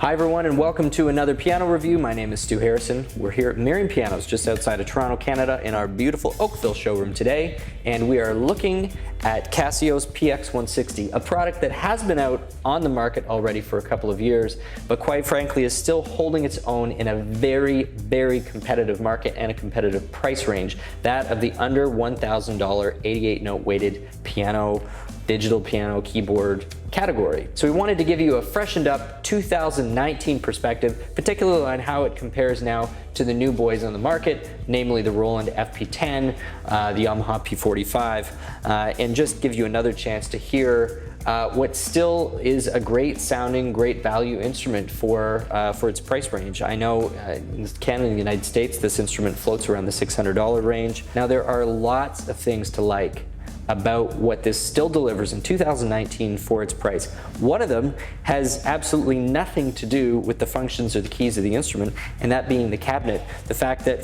Hi everyone and welcome to another piano review. My name is Stu Harrison. We're here at Merriam Pianos just outside of Toronto, Canada in our beautiful Oakville showroom today, and we are looking at Casio's PX160, a product that has been out on the market already for a couple of years, but quite frankly is still holding its own in a very, very competitive market and a competitive price range, that of the under $1,000 88 note weighted piano, digital piano, keyboard category. So we wanted to give you a freshened up 2019 perspective, particularly on how it compares now to the new boys on the market, namely the Roland FP10, the Yamaha P45, and just give you another chance to hear what still is a great sounding, great value instrument for its price range. I know in Canada and the United States, this instrument floats around the $600 range. Now there are lots of things to like about what this still delivers in 2019 for its price. One of them has absolutely nothing to do with the functions or the keys of the instrument, and that being the cabinet. The fact that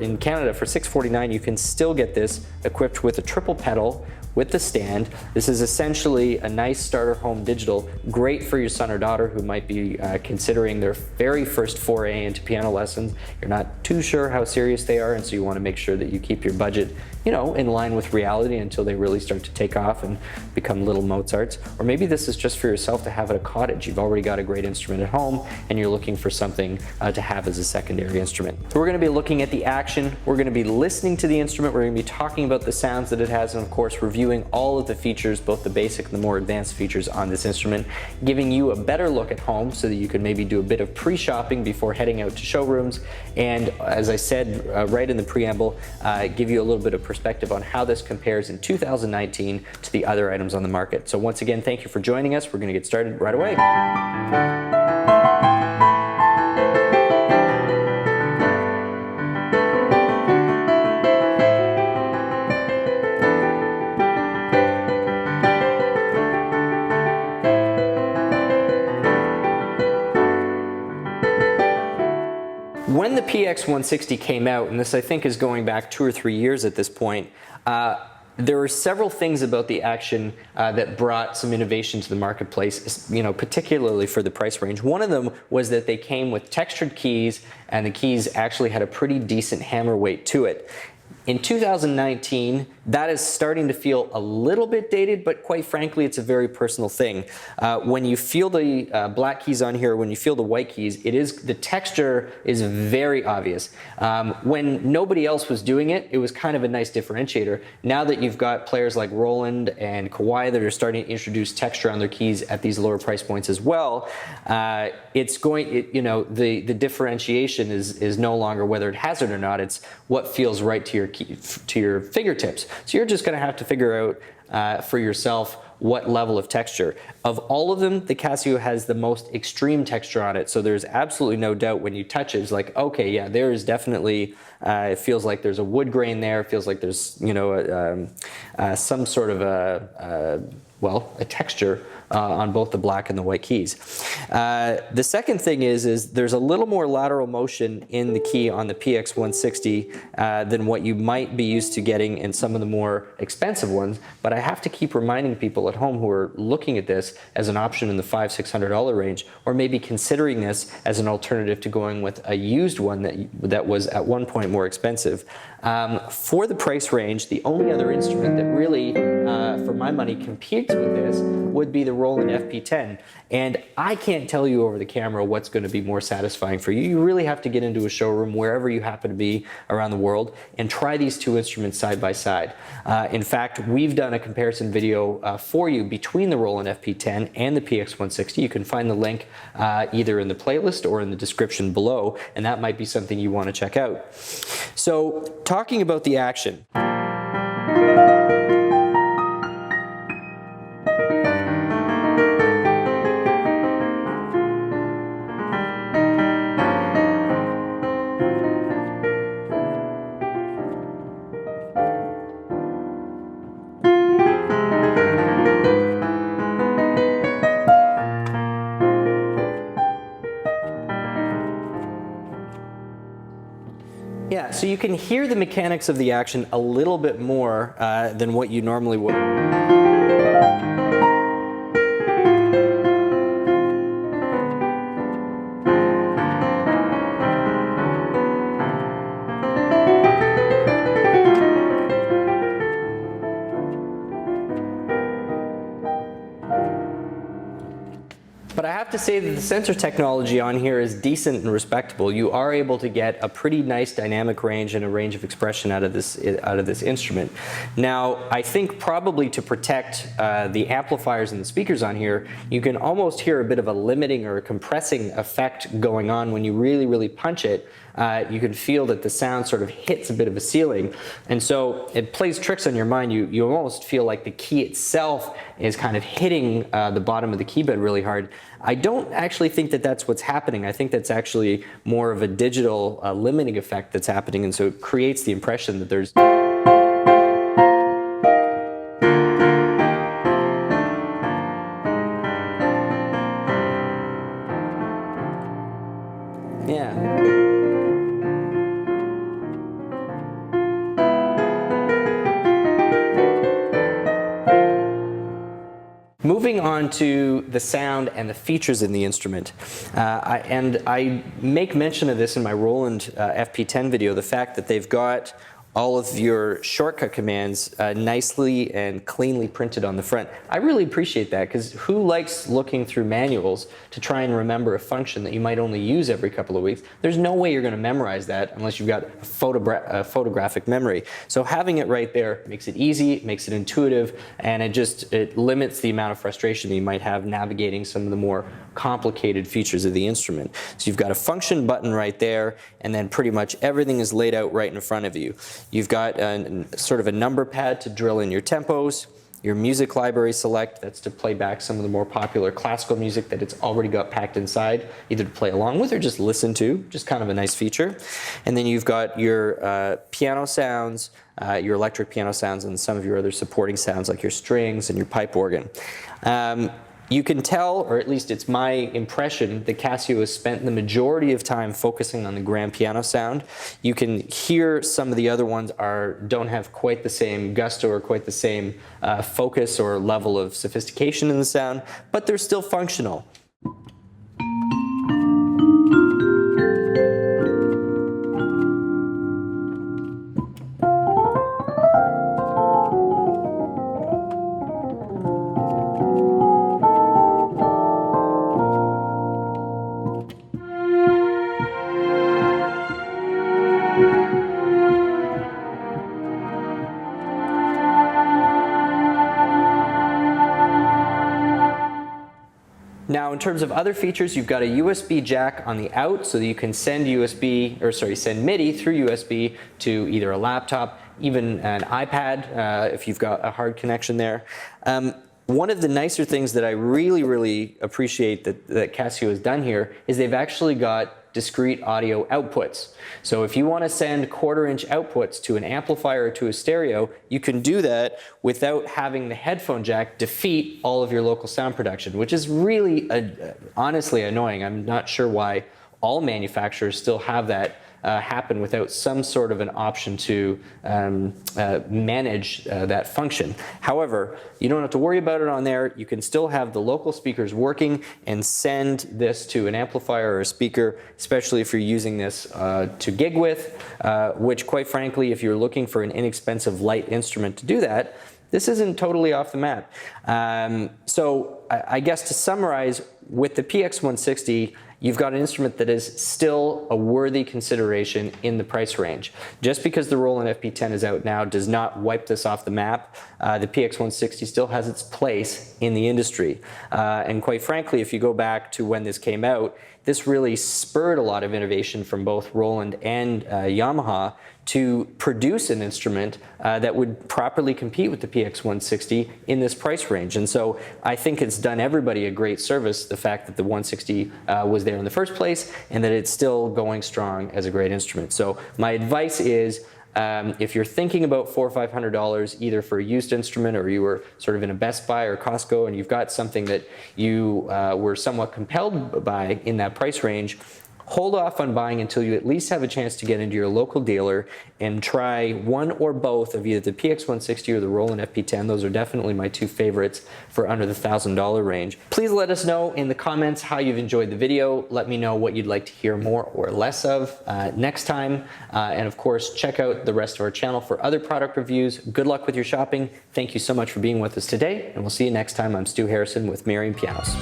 in Canada for $649 you can still get this equipped with a triple pedal with the stand. This is essentially a nice starter home digital, great for your son or daughter who might be considering their very first foray into piano lessons. You're not too sure how serious they are, and so you want to make sure that you keep your budget, you know, in line with reality until they really start to take off and become little Mozarts. Or maybe this is just for yourself to have at a cottage. You've already got a great instrument at home and you're looking for something to have as a secondary instrument. So we're going to be looking at the action, we're going to be listening to the instrument, we're going to be talking about the sounds that it has, and of course reviewing all of the features, both the basic and the more advanced features on this instrument, giving you a better look at home so that you can maybe do a bit of pre-shopping before heading out to showrooms, and as I said right in the preamble, give you a little bit of perspective on how this compares in 2019 to the other items on the market. So once again, thank you for joining us. We're going to get started right away. When the PX160 came out, and this I think is going back 2 or 3 years at this point, there were several things about the action that brought some innovation to the marketplace, you know, particularly for the price range. One of them was that they came with textured keys, and the keys actually had a pretty decent hammer weight to it. In 2019, that is starting to feel a little bit dated, but quite frankly, it's a very personal thing. When you feel the black keys on here, when you feel the white keys, the texture is very obvious. When nobody else was doing it, it was kind of a nice differentiator. Now that you've got players like Roland and Kawai that are starting to introduce texture on their keys at these lower price points as well, the differentiation is no longer whether it has it or not. It's what feels right to your fingertips. So you're just going to have to figure out for yourself what level of texture. Of all of them, the Casio has the most extreme texture on it, so there's absolutely no doubt when you touch it, it's like, okay, yeah, there is definitely, it feels like there's a wood grain there, it feels like there's, you know, some sort of a texture on both the black and the white keys. The second thing is there's a little more lateral motion in the key on the PX160 than what you might be used to getting in some of the more expensive ones, but I have to keep reminding people at home who are looking at this as an option in the $500–600 range, or maybe considering this as an alternative to going with a used one that was at one point more expensive. For the price range, the only other instrument that really, for my money, competes with this would be the Roland FP10. And I can't tell you over the camera what's going to be more satisfying for you. You really have to get into a showroom wherever you happen to be around the world and try these two instruments side by side. In fact, we've done a comparison video for you between the Roland FP10 and the PX160. You can find the link either in the playlist or in the description below, and that might be something you want to check out. So, talking about the action. Yeah, so you can hear the mechanics of the action a little bit more than what you normally would. But I have to say that the sensor technology on here is decent and respectable. You are able to get a pretty nice dynamic range and a range of expression out of this instrument. Now, I think probably to protect the amplifiers and the speakers on here, you can almost hear a bit of a limiting or a compressing effect going on when you really punch it. You can feel that the sound sort of hits a bit of a ceiling, and so it plays tricks on your mind. You almost feel like the key itself is kind of hitting the bottom of the keyboard really hard. I don't actually think that that's what's happening. I think that's actually more of a digital limiting effect that's happening, and so it creates the impression that there's Moving on to the sound and the features in the instrument, I make mention of this in my Roland FP10 video, the fact that they've got all of your shortcut commands nicely and cleanly printed on the front. I really appreciate that, because who likes looking through manuals to try and remember a function that you might only use every couple of weeks? There's no way you're going to memorize that unless you've got a photographic memory. So having it right there makes it easy, it makes it intuitive, and it limits the amount of frustration that you might have navigating some of the more complicated features of the instrument. So you've got a function button right there, and then pretty much everything is laid out right in front of you. You've got sort of a number pad to drill in your tempos, your music library select, that's to play back some of the more popular classical music that it's already got packed inside, either to play along with or just listen to, just kind of a nice feature. And then you've got your piano sounds, your electric piano sounds, and some of your other supporting sounds like your strings and your pipe organ. You can tell, or at least it's my impression, that Casio has spent the majority of time focusing on the grand piano sound. You can hear some of the other ones don't have quite the same gusto or quite the same focus or level of sophistication in the sound, but they're still functional. Now, in terms of other features, you've got a USB jack on the out so that you can send MIDI through USB to either a laptop, even an iPad if you've got a hard connection there. One of the nicer things that I really appreciate that Casio has done here is they've actually got discrete audio outputs. So if you want to send 1/4-inch outputs to an amplifier or to a stereo, you can do that without having the headphone jack defeat all of your local sound production, which is really honestly annoying. I'm not sure why all manufacturers still have that happen without some sort of an option to manage that function. However, you don't have to worry about it on there. You can still have the local speakers working and send this to an amplifier or a speaker, especially if you're using this to gig with, which quite frankly, if you're looking for an inexpensive light instrument to do that, this isn't totally off the map. So I guess to summarize, with the PX160, you've got an instrument that is still a worthy consideration in the price range. Just because the Roland FP10 is out now does not wipe this off the map. The PX160 still has its place in the industry. And quite frankly, if you go back to when this came out, this really spurred a lot of innovation from both Roland and Yamaha to produce an instrument that would properly compete with the PX160 in this price range. And so I think it's done everybody a great service, the fact that the 160 was there in the first place and that it's still going strong as a great instrument. So my advice is, if you're thinking about $400 or $500 either for a used instrument, or you were sort of in a Best Buy or Costco and you've got something that you were somewhat compelled by in that price range, hold off on buying until you at least have a chance to get into your local dealer and try one or both of either the PX160 or the Roland FP10. Those are definitely my two favorites for under the $1,000 range. Please let us know in the comments how you've enjoyed the video. Let me know what you'd like to hear more or less of next time. And of course, check out the rest of our channel for other product reviews. Good luck with your shopping. Thank you so much for being with us today, and we'll see you next time. I'm Stu Harrison with Merriam Pianos.